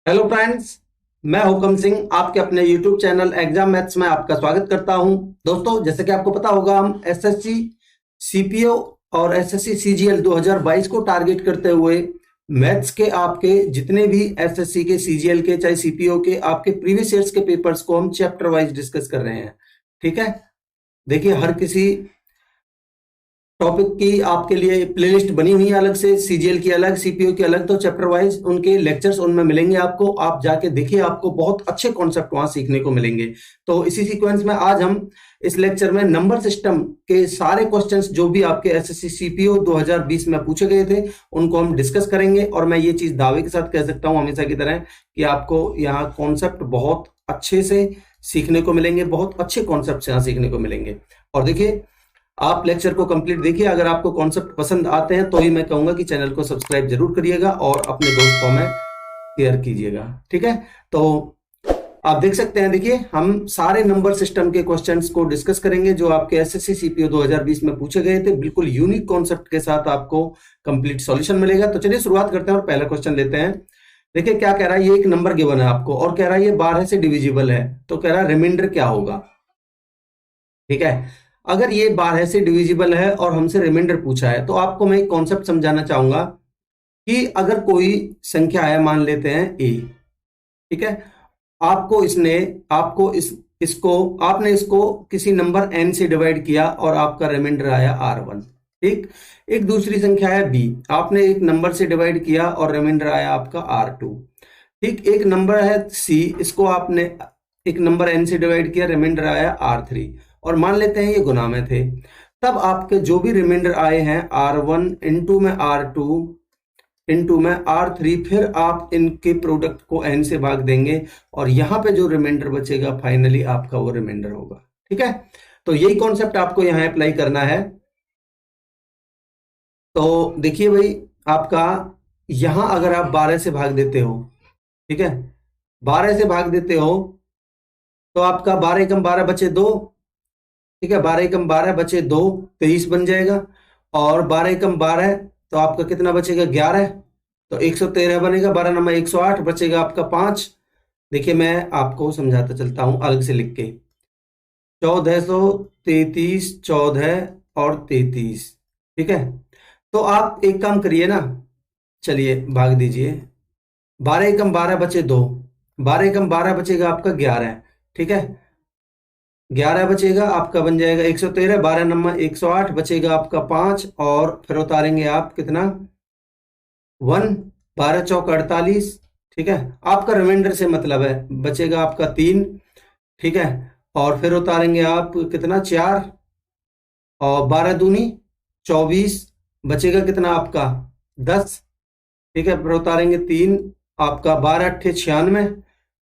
Hello friends. मैं हुकम सिंह आपके अपने यूट्यूब चैनल एग्जाम मैथ्स में आपका स्वागत करता हूं। दोस्तों, जैसे कि आपको पता होगा, हम एसएससी सीपीओ और एसएससी सीजीएल 2022 को टारगेट करते हुए मैथ्स के आपके जितने भी एसएससी के, सीजीएल के, चाहे सीपीओ के, आपके प्रीवियस ईयर्स के पेपर्स को हम चैप्टर वाइज डिस्कस कर रहे हैं। ठीक है, देखिए, हर किसी टॉपिक की आपके लिए प्लेलिस्ट बनी हुई है अलग से, सीजीएल की अलग, सीपीओ की अलग। तो चैप्टर वाइज उनके लेक्चर्स उनमें मिलेंगे आपको, आप जाके देखिए, आपको बहुत अच्छे कॉन्सेप्ट वहां सीखने को मिलेंगे। तो इसी सीक्वेंस में आज हम इस लेक्चर में नंबर सिस्टम के सारे क्वेश्चंस जो भी आपके एसएससी सीपीओ 2020 में पूछे गए थे उनको हम डिस्कस करेंगे। और मैं ये चीज दावे के साथ कह सकता हूं हमेशा की तरह कि आपको यहाँ कॉन्सेप्ट बहुत अच्छे से सीखने को मिलेंगे, बहुत अच्छे कॉन्सेप्ट यहाँ सीखने को मिलेंगे। और देखिए, आप लेक्चर को कंप्लीट देखिए। अगर आपको कॉन्सेप्ट पसंद आते हैं तो ही मैं कहूंगा कि चैनल को सब्सक्राइब जरूर करिएगा और अपने दोस्तों में शेयर कीजिएगा। ठीक है, तो आप देख सकते हैं, देखिए, हम सारे नंबर सिस्टम के क्वेश्चंस को डिस्कस करेंगे जो आपके एसएससी सीपीओ 2020 में पूछे गए थे। बिल्कुल यूनिक कॉन्सेप्ट के साथ आपको कंप्लीट सॉल्यूशन मिलेगा। तो चलिए शुरुआत करते हैं और पहला क्वेश्चन लेते हैं। देखिए क्या कह रहा है, ये एक नंबर गिवन है आपको और कह रहा है ये 12 से डिविजिबल है, तो कह रहा है रिमाइंडर क्या होगा। ठीक है, अगर ये 12 से डिविजिबल है और हमसे रिमाइंडर पूछा है तो आपको मैं एक कॉन्सेप्ट समझाना चाहूंगा कि अगर कोई संख्या है, मान लेते हैं ए। ठीक है, आपको इसने आपको इस इसको आपने इसको किसी नंबर एन से डिवाइड किया और आपका रिमाइंडर आया R1। ठीक, एक दूसरी संख्या है बी, आपने एक नंबर से डिवाइड किया और रिमाइंडर आया आपका R2। ठीक, एक नंबर है सी, इसको आपने एक नंबर एन से डिवाइड किया, रिमाइंडर आया R3। और मान लेते हैं ये गुना में थे, तब आपके जो भी रिमाइंडर आए हैं R1 इंटू में R2 इंटू में R3, फिर आप इनके प्रोडक्ट को n से भाग देंगे और यहां पे जो रिमाइंडर बचेगा फाइनली आपका वो रिमाइंडर होगा। ठीक है, तो यही कॉन्सेप्ट आपको यहां अप्लाई करना है। तो देखिए भाई, आपका यहां अगर आप 12 से भाग देते हो, ठीक है, 12 से भाग देते हो तो आपका 12 एकम 12 बचे 2। ठीक है, 12 एकम 12 बचे 2, 23 बन जाएगा। और 12 एकम 12 तो आपका कितना बचेगा 11, तो 113 बनेगा। 12 नंबर 108 बचेगा आपका 5। देखिए मैं आपको समझाता चलता हूं अलग से लिख के, 1433, 14 और 33। ठीक है, तो आप एक काम करिए ना, चलिए भाग दीजिए। 12 एकम 12 बचे 2, 12 एकम 12 बचेगा आपका 11। ठीक है, 11 बचेगा आपका, बन जाएगा 113। 12 नंबर 108 बचेगा आपका 5 और फिर उतारेंगे आप कितना 1, 12 चौक 48। ठीक है, आपका रिमाइंडर से मतलब है, बचेगा आपका 3। ठीक है, और फिर उतारेंगे आप कितना 4 और 12 दूनी 24, बचेगा कितना आपका 10। ठीक है, फिर उतारेंगे 3, आपका 12 अट्ठे 96,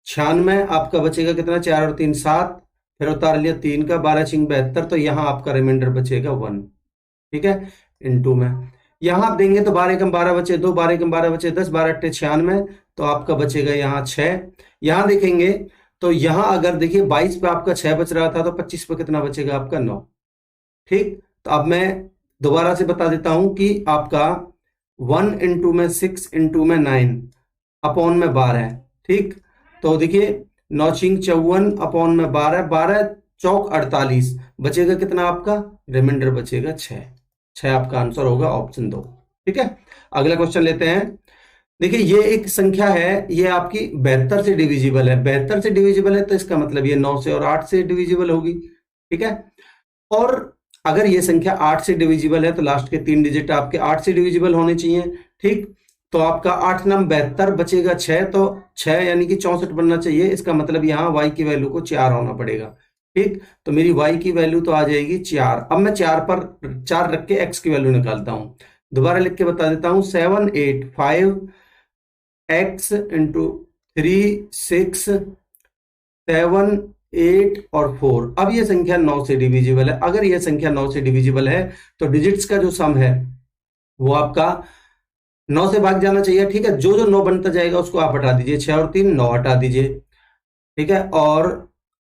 96 आपका बचेगा कितना 4 और 3 7, फिर उतार लिया 3 का, 12 छिंग 72, तो यहाँ आपका रिमाइंडर बचेगा 1। ठीक है, इनटू में यहाँ आप देंगे तो 12 एकम 12 बचे 2, 12 एकम 12 बचे 10, 12 अट्ठे 96, तो आपका बचेगा यहाँ 6। यहाँ देखेंगे तो यहाँ अगर देखिए 22 पे आपका 6 बच रहा था तो 25 पे कितना बचेगा आपका 9। ठीक, तो अब मैं दोबारा से बता देता हूं कि आपका 1 इंटू में 6 इंटू में 9 अपॉन में 12। ठीक, तो देखिए 9 छिंग 54 अपॉन में 12, 12 चौक 48, बचेगा कितना आपका रिमाइंडर बचेगा 6। 6 आपका आंसर होगा ऑप्शन 2। ठीक है, अगला क्वेश्चन लेते हैं। देखिए ये एक संख्या है, ये आपकी 72 से डिविजिबल है। 72 से डिविजिबल है तो इसका मतलब ये 9 से और 8 से डिविजिबल होगी। ठीक है, और अगर ये संख्या 8 से डिविजिबल है तो लास्ट के 3 डिजिट आपके 8 से डिविजिबल होने चाहिए। ठीक, तो आपका 8 नम 72 बचेगा 6, तो 6 यानी कि 64 बनना चाहिए। इसका मतलब यहाँ y की वैल्यू को 4 होना पड़ेगा। ठीक, तो मेरी y की वैल्यू तो आ जाएगी 4। अब मैं 4 पर 4 रख के x की वैल्यू निकालता हूं। दोबारा लिख के बता देता हूं, 7 8 5 x इंटू 3 6 7 8 और 4। अब ये संख्या 9 से डिविजिबल है। अगर ये संख्या 9 से डिविजिबल है तो डिजिट्स का जो सम है वो आपका 9 से भाग जाना चाहिए। ठीक है, जो जो 9 बनता जाएगा उसको आप हटा दीजिए, 6 और 3 9 हटा दीजिए। ठीक है, और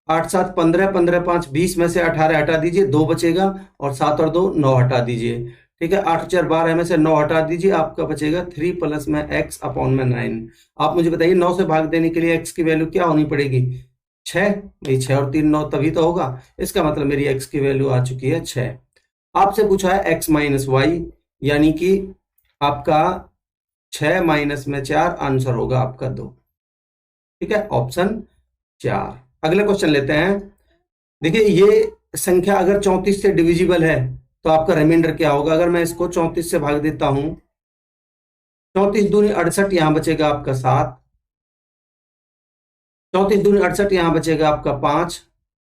8 7 15, 15 5 20 में से 18 हटा दीजिए, 2 बचेगा, और 7 और 2 9 हटा दीजिए। ठीक है, 8 4 12 में से 9 हटा दीजिए, आपका बचेगा 3 प्लस में x अपॉन में 9। आप मुझे बताइए 9 से भाग देने के लिए x की वैल्यू क्या होनी पड़ेगी? 6। भाई 6 और 3 9 तभी तो होगा। इसका मतलब मेरी x की वैल्यू आ चुकी है 6। आपसे पूछा है x माइनस वाई, यानी कि आपका 6 माइनस में 4, आंसर होगा आपका 2। ठीक है, ऑप्शन 4। अगला क्वेश्चन लेते हैं। देखिए ये संख्या अगर 34 से डिविजिबल है तो आपका रिमाइंडर क्या होगा? अगर मैं इसको 34 से भाग देता हूं, 34 दूनी 68, यहां बचेगा आपका 7। 34 दूनी 68, यहां बचेगा आपका 5।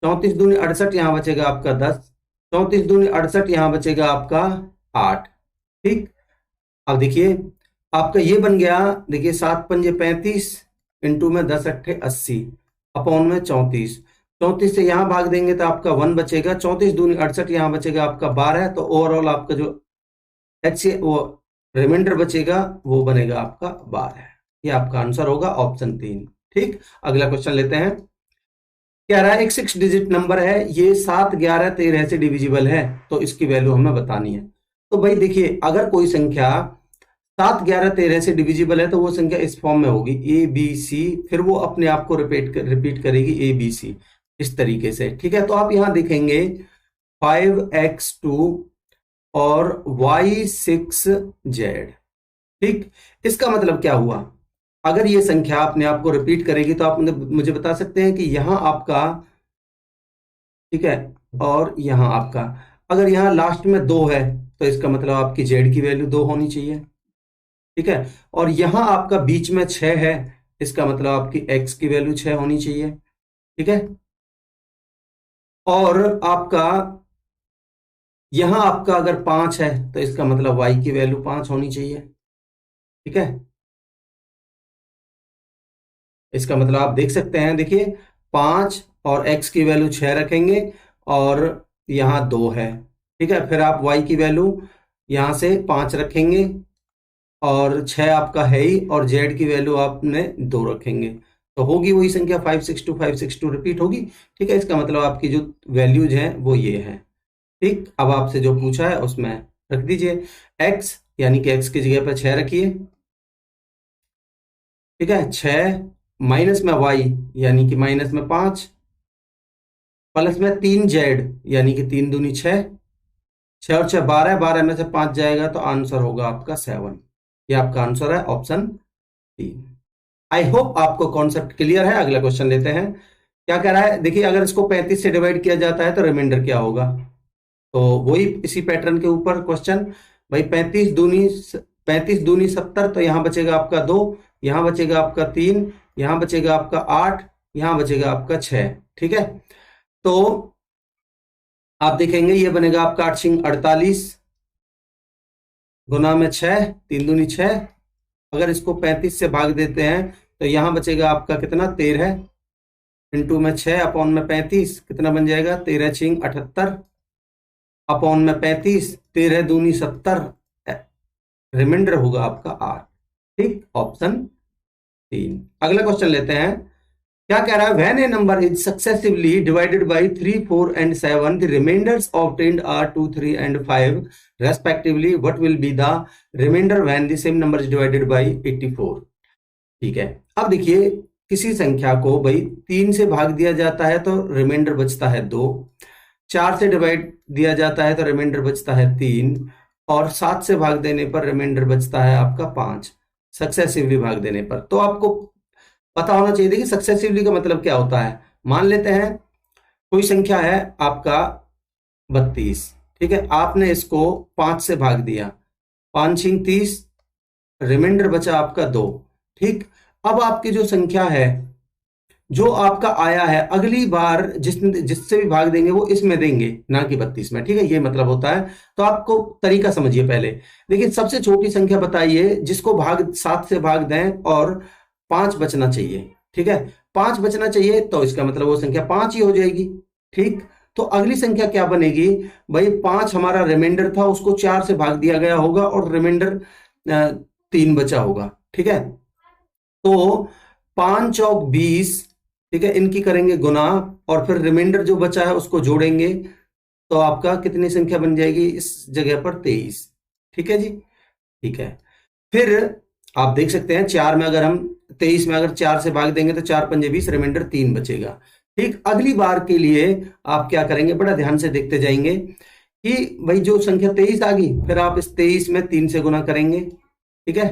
34 दूनी 68, यहां बचेगा आपका 10। 34 दूनी 68, यहां बचेगा आपका 8। ठीक, अब देखिए आपका ये बन गया, देखिए 7 पंजे 35 इंटू में 10 अट्ठे 80 अपॉन में 34। 34 से यहां भाग देंगे तो आपका 1 बचेगा। 34 दूनी 68, यहां बचेगा आपका 12। तो ओवरऑल आपका जो एच वो रिमाइंडर बचेगा वो बनेगा आपका 12। ये आपका आंसर होगा ऑप्शन 3। ठीक, अगला क्वेश्चन लेते हैं। कह रहा है एक 6 डिजिट नंबर है, ये 7 11 13 से डिविजिबल है, तो इसकी वैल्यू हमें बतानी है। तो भाई देखिए अगर कोई संख्या 7 11 13 से डिविजिबल है तो वो संख्या इस फॉर्म में होगी ए बी सी, फिर वो अपने आप को रिपीट करेगी ए बी सी, इस तरीके से। ठीक है, तो आप यहां देखेंगे 5x2 और y6z। ठीक, इसका मतलब क्या हुआ? अगर ये संख्या अपने आप को रिपीट करेगी तो आप मुझे बता सकते हैं कि यहां आपका, ठीक है, और यहां आपका, अगर यहां लास्ट में 2 है तो इसका मतलब आपकी z की वैल्यू 2 होनी चाहिए। ठीक है, और यहां आपका बीच में 6 है, इसका मतलब आपकी x की वैल्यू 6 होनी चाहिए। ठीक है, और आपका यहां आपका अगर 5 है तो इसका मतलब y की वैल्यू 5 होनी चाहिए। ठीक है, इसका मतलब आप देख सकते हैं, देखिए 5 और x की वैल्यू 6 रखेंगे और यहाँ 2 है। ठीक है, फिर आप y की वैल्यू यहां से 5 रखेंगे और 6 आपका है ही, और z की वैल्यू आपने 2 रखेंगे, तो होगी वही संख्या 562 रिपीट होगी। ठीक है, इसका मतलब आपकी जो वैल्यूज हैं वो ये हैं। ठीक, अब आपसे जो पूछा है उसमें रख दीजिए x, यानी कि x की जगह पर 6 रखिए। ठीक है, 6 माइनस में y, यानी कि माइनस में 5, प्लस में 3z, यानी कि 3 दूनी 6, 6 और 6 12, 12 में से 5 जाएगा तो आंसर होगा आपका 7। ये आपका आंसर है ऑप्शन 3। आई होप आपको कॉन्सेप्ट क्लियर है। अगला क्वेश्चन लेते हैं। क्या कह रहा है? देखिए अगर इसको 35 से डिवाइड किया जाता है तो रिमाइंडर क्या होगा? तो वही इसी पैटर्न के ऊपर क्वेश्चन। भाई 35 दूनी 70, तो यहां बचेगा आपका 2, यहां बचेगा आपका 3, यहां बचेगा आपका 8, यहां बचेगा आपका 6। ठीक है, तो आप देखेंगे ये बनेगा आपका 8 छिंग 48 गुना में 6, 3 दूनी 6। अगर इसको 35 से भाग देते हैं तो यहां बचेगा आपका कितना? 13 इंटू में 6 अपॉन में 35, कितना बन जाएगा? 13 छिंग 78 अपॉन में 35, 13 दूनी 70, रिमाइंडर होगा आपका 8। ठीक, ऑप्शन 3। अगला क्वेश्चन लेते हैं। क्या कह रहा है? When a number is successively divided by 3 4 and 7, the remainders obtained are 2 3 and 5 respectively, what will be the remainder when the same number is divided by 84? ठीक है, अब देखिए किसी संख्या को भाई 3 से भाग दिया जाता है तो रिमाइंडर बचता है 2, 4 से डिवाइड दिया जाता है तो रिमाइंडर बचता है 3, और 7 से भाग देने पर रिमाइंडर बचता है आपका 5, सक्सेसिवली भाग देने पर। तो आपको पता होना चाहिए कि सक्सेसिवली का मतलब क्या होता है। मान लेते हैं कोई संख्या है आपका 32, ठीक है, आपने इसको 5 से भाग दिया, 5 छिंग 30, रिमाइंडर बचा आपका 2। ठीक, अब आपकी जो संख्या है जो आपका आया है, अगली बार जिससे भी भाग देंगे वो इसमें देंगे, ना कि 32 में। ठीक है, ये मतलब होता है। तो आपको तरीका समझिए पहले। देखिए सबसे छोटी संख्या बताइए जिसको 7 से भाग दें और 5 बचना चाहिए। ठीक है, 5 बचना चाहिए तो इसका मतलब वो संख्या 5 ही हो जाएगी। ठीक, तो अगली संख्या क्या बनेगी? भाई 5 हमारा रिमाइंडर था, उसको 4 से भाग दिया गया होगा और रिमाइंडर 3 बचा होगा। ठीक है, तो 5 चौक 20, ठीक है, इनकी करेंगे गुना और फिर रिमाइंडर जो बचा है उसको जोड़ेंगे, तो आपका कितनी संख्या बन जाएगी इस जगह पर? 23। ठीक है जी, ठीक है। फिर आप देख सकते हैं 4 में अगर हम 23 में अगर 4 से भाग देंगे तो 4 पंजे 20, रिमाइंडर 3 बचेगा। ठीक, अगली बार के लिए आप क्या करेंगे, बड़ा ध्यान से देखते जाएंगे कि भाई जो संख्या 23 आ गई, फिर आप इस 23 में 3 से गुना करेंगे। ठीक है,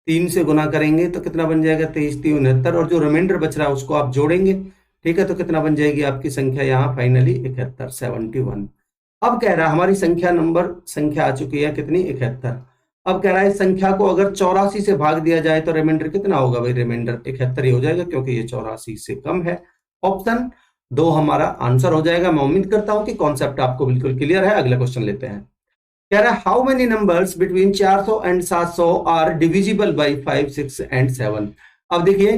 3 से गुना करेंगे तो कितना बन जाएगा, 23 3 69, और जो रिमाइंडर बच रहा है उसको आप जोड़ेंगे। ठीक है, तो कितना बन जाएगी आपकी संख्या यहाँ फाइनली 71, 71। अब कह रहा है हमारी संख्या आ चुकी है कितनी, 71। अब कह रहा है संख्या को अगर 84 से भाग दिया जाए तो रिमाइंडर कितना होगा, भाई रिमाइंडर 71 ही हो जाएगा, क्योंकि ये 84 से कम है। ऑप्शन 2 हमारा आंसर हो जाएगा। मैं उम्मीद करता हूं कि कॉन्सेप्ट आपको बिल्कुल क्लियर है। अगला क्वेश्चन लेते हैं। कह रहा है how many numbers between 400 and 700 are divisible by 5 6 and 7। अब देखिए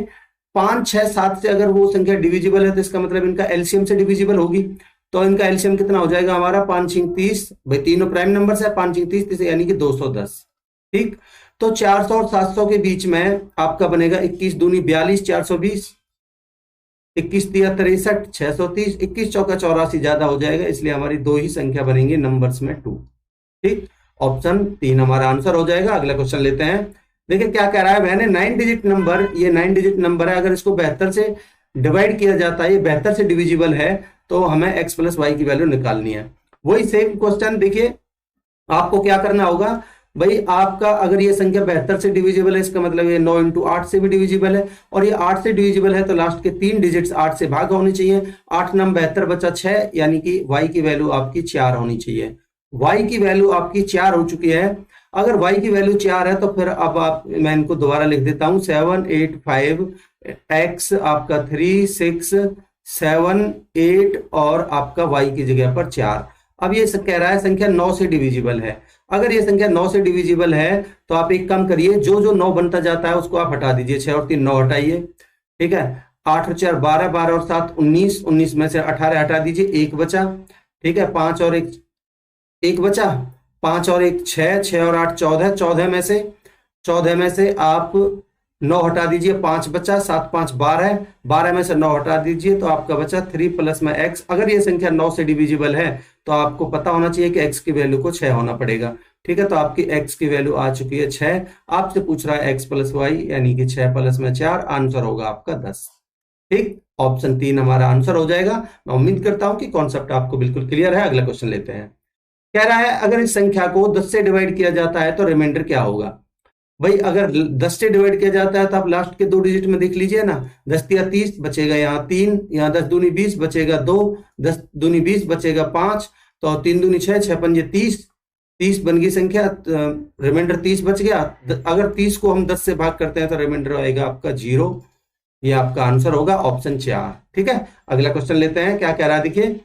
5 6 7 से अगर वो संख्या डिविजिबल है तो इसका मतलब इनका एलसीएम से डिविजिबल होगी। तो इनका एलसीएम कितना हो जाएगा हमारा, 5 6 30, भाई तीनों प्राइम नंबर्स है, 5 6 30 यानी कि 210। ठीक, तो 400 और 700 के बीच में आपका बनेगा 21 दूनी 42, 420, 21 तिया 63, 630, 21 चौका 84 ज्यादा हो जाएगा, इसलिए हमारी 2 ही संख्या बनेंगी नंबर्स में 2। ठीक, ऑप्शन 3 हमारा आंसर हो जाएगा। अगला क्वेश्चन लेते हैं। देखिए क्या कह रहा है, मैंने 9 डिजिट नंबर, ये 9 डिजिट नंबर है, अगर इसको 72 से डिवाइड किया जाता है, ये 72 से डिविजिबल है, तो हमें x प्लस वाई की वैल्यू निकालनी है। वही सेम क्वेश्चन देखिए, आपको क्या करना होगा भाई, आपका अगर ये संख्या 72 से डिविजिबल है, इसका मतलब ये 9 इंटू 8 से भी डिविजिबल है, और ये 8 से डिविजिबल है तो लास्ट के 3 डिजिट्स 8 से भाग होने चाहिए। 8 9 72 बचा 6, यानी कि y की वैल्यू आपकी 4 होनी चाहिए। y की वैल्यू आपकी 4 हो चुकी है। अगर y की वैल्यू 4 है तो फिर अब मैं इनको दोबारा लिख देता हूं, 7 8 5 x आपका 3 6 7 8 और आपका y की जगह पर 4। अब ये कह रहा है संख्या 9 से डिविजिबल है। अगर ये संख्या 9 से डिविजिबल है तो आप एक काम करिए, जो जो 9 बनता जाता है उसको आप हटा दीजिए। 6 और 3 9 हटाइए। ठीक है, 8 और 4 12, 12 और 7 19, 19 में से 18 हटा दीजिए, 1 बचा। ठीक है, 5 और 1 बचा, 5 और 1 6, 6 और 8 14, 14 में से आप 9 हटा दीजिए, 5 बचा, 7 5 12, 12 में से 9 हटा दीजिए तो आपका बचा 3 प्लस में x। अगर ये संख्या 9 से डिविजिबल है तो आपको पता होना चाहिए कि x की वैल्यू को 6 होना पड़ेगा। ठीक है, तो आपकी x की वैल्यू आ चुकी है 6। आपसे पूछ रहा है x प्लस वाई, यानी कि 6 प्लस में 4, आंसर होगा आपका 10। ठीक, ऑप्शन 3 हमारा आंसर हो जाएगा। मैं उम्मीद करता हूं कि कॉन्सेप्ट आपको बिल्कुल क्लियर है। अगला क्वेश्चन लेते हैं। कह रहा है अगर इस संख्या को 10 से डिवाइड किया जाता है तो रिमाइंडर क्या होगा। भाई अगर 10 से डिवाइड किया जाता है तो आप लास्ट के 2 डिजिट में देख लीजिए ना, 10 तिया 30 बचेगा, यहाँ 3, यहाँ 10 दूनी 20 बचेगा 2, 10 दूनी 20 बचेगा 5, तो 3 दूनी 6, 6 पंजे 30, 30 बन गई संख्या, रिमाइंडर 30 बच गया। अगर 30 को हम 10 से भाग करते हैं तो रिमाइंडर आएगा आपका 0। ये आपका आंसर होगा ऑप्शन 4। ठीक है, अगला क्वेश्चन लेते हैं। क्या कह रहा है देखिए,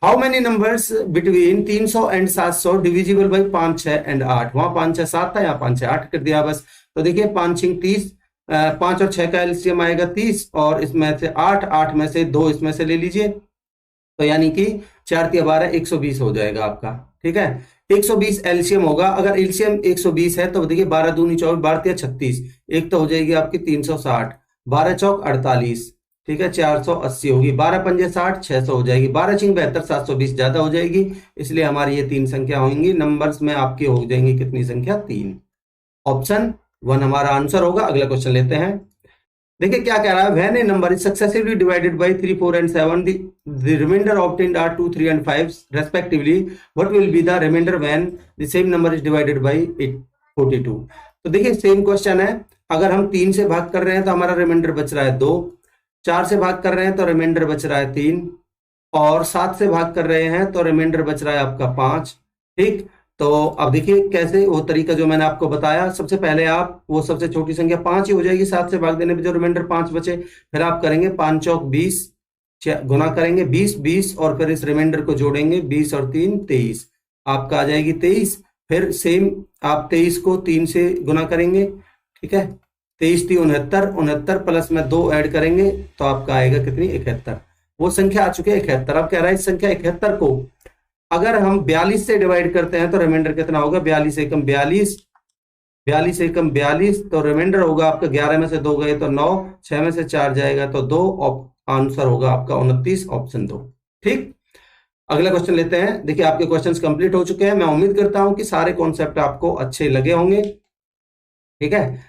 how many numbers between 300 and 700 divisible by 5 6 and 8। वहां 5 6 7 था, यहाँ 5 6 8 कर दिया बस। तो देखिए 5 6 30, 5 और 6 का एलसीएम आएगा 30, और इसमें से 8, 8 में से 2 इसमें से ले लीजिए, तो यानी कि 4 तिया 12, 120 हो जाएगा आपका। ठीक है, 120 एलसीएम होगा। अगर एलसीएम 120 है तो देखिए 12 दूनी 24, 12 तिया 36, एक तो हो जाएगी आपकी 360, 12 चौक 48, ठीक है 480 होगी, 12 पंजे 60, 600 हो जाएगी, 12 छिंग 72, 720 ज्यादा हो जाएगी, इसलिए हमारी ये 3 संख्या होंगी। नंबर्स में आपकी हो जाएंगी कितनी संख्या, 3। ऑप्शन 1 हमारा आंसर होगा। अगला क्वेश्चन लेते हैं। देखिए क्या कह रहा है, when a number is successively divided by 3 4 and 7, the remainder obtained are 2 3 and 5 respectively, what will be the remainder when the same number is divided by 42। तो देखिए सेम क्वेश्चन है, अगर हम 3 से भाग कर रहे हैं तो हमारा रिमाइंडर बच रहा है 2, 4 से भाग कर रहे हैं तो रिमाइंडर बच रहा है 3, और 7 से भाग कर रहे हैं तो रिमाइंडर बच रहा है आपका 5। ठीक, तो अब देखिए कैसे वो तरीका जो मैंने आपको बताया, सबसे पहले आप वो सबसे छोटी संख्या 5 ही हो जाएगी 7 से भाग देने पे, जो रिमाइंडर 5 बचे, फिर आप करेंगे 5 चौक 20, गुना करेंगे 20 20, और फिर इस रिमाइंडर को जोड़ेंगे 20 और 3 23, आपका आ जाएगी 23। फिर सेम आप 23 को 3 से गुना करेंगे, ठीक है, 23 3 69, 69 प्लस में 2 ऐड करेंगे तो आपका आएगा कितनी, 71। वो संख्या आ चुकी है 71। अब कह रहा है इस संख्या 71 को अगर हम 42 से डिवाइड करते हैं तो रिमाइंडर कितना होगा, 42 एकम 42, 42 एकम 42, तो रिमाइंडर होगा आपका 11 में से 2 गए तो 9, 6 में से 4 जाएगा तो 2, आंसर होगा आपका 29, ऑप्शन 2। ठीक, अगला क्वेश्चन लेते हैं। देखिए आपके क्वेश्चंस कंप्लीट हो चुके हैं। मैं उम्मीद करता हूं कि सारे कॉन्सेप्ट आपको अच्छे लगे होंगे। ठीक है,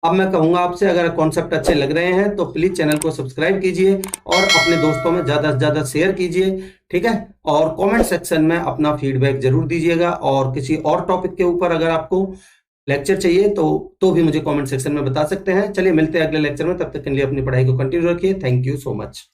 अब मैं कहूंगा आपसे, अगर कॉन्सेप्ट अच्छे लग रहे हैं तो प्लीज चैनल को सब्सक्राइब कीजिए और अपने दोस्तों में ज्यादा से ज्यादा शेयर कीजिए। ठीक है, और कमेंट सेक्शन में अपना फीडबैक जरूर दीजिएगा, और किसी और टॉपिक के ऊपर अगर आपको लेक्चर चाहिए तो भी मुझे कमेंट सेक्शन में बता सकते हैं। चलिए मिलते हैं अगले लेक्चर में, तब तक के लिए अपनी पढ़ाई को कंटिन्यू रखिए। Thank you so much.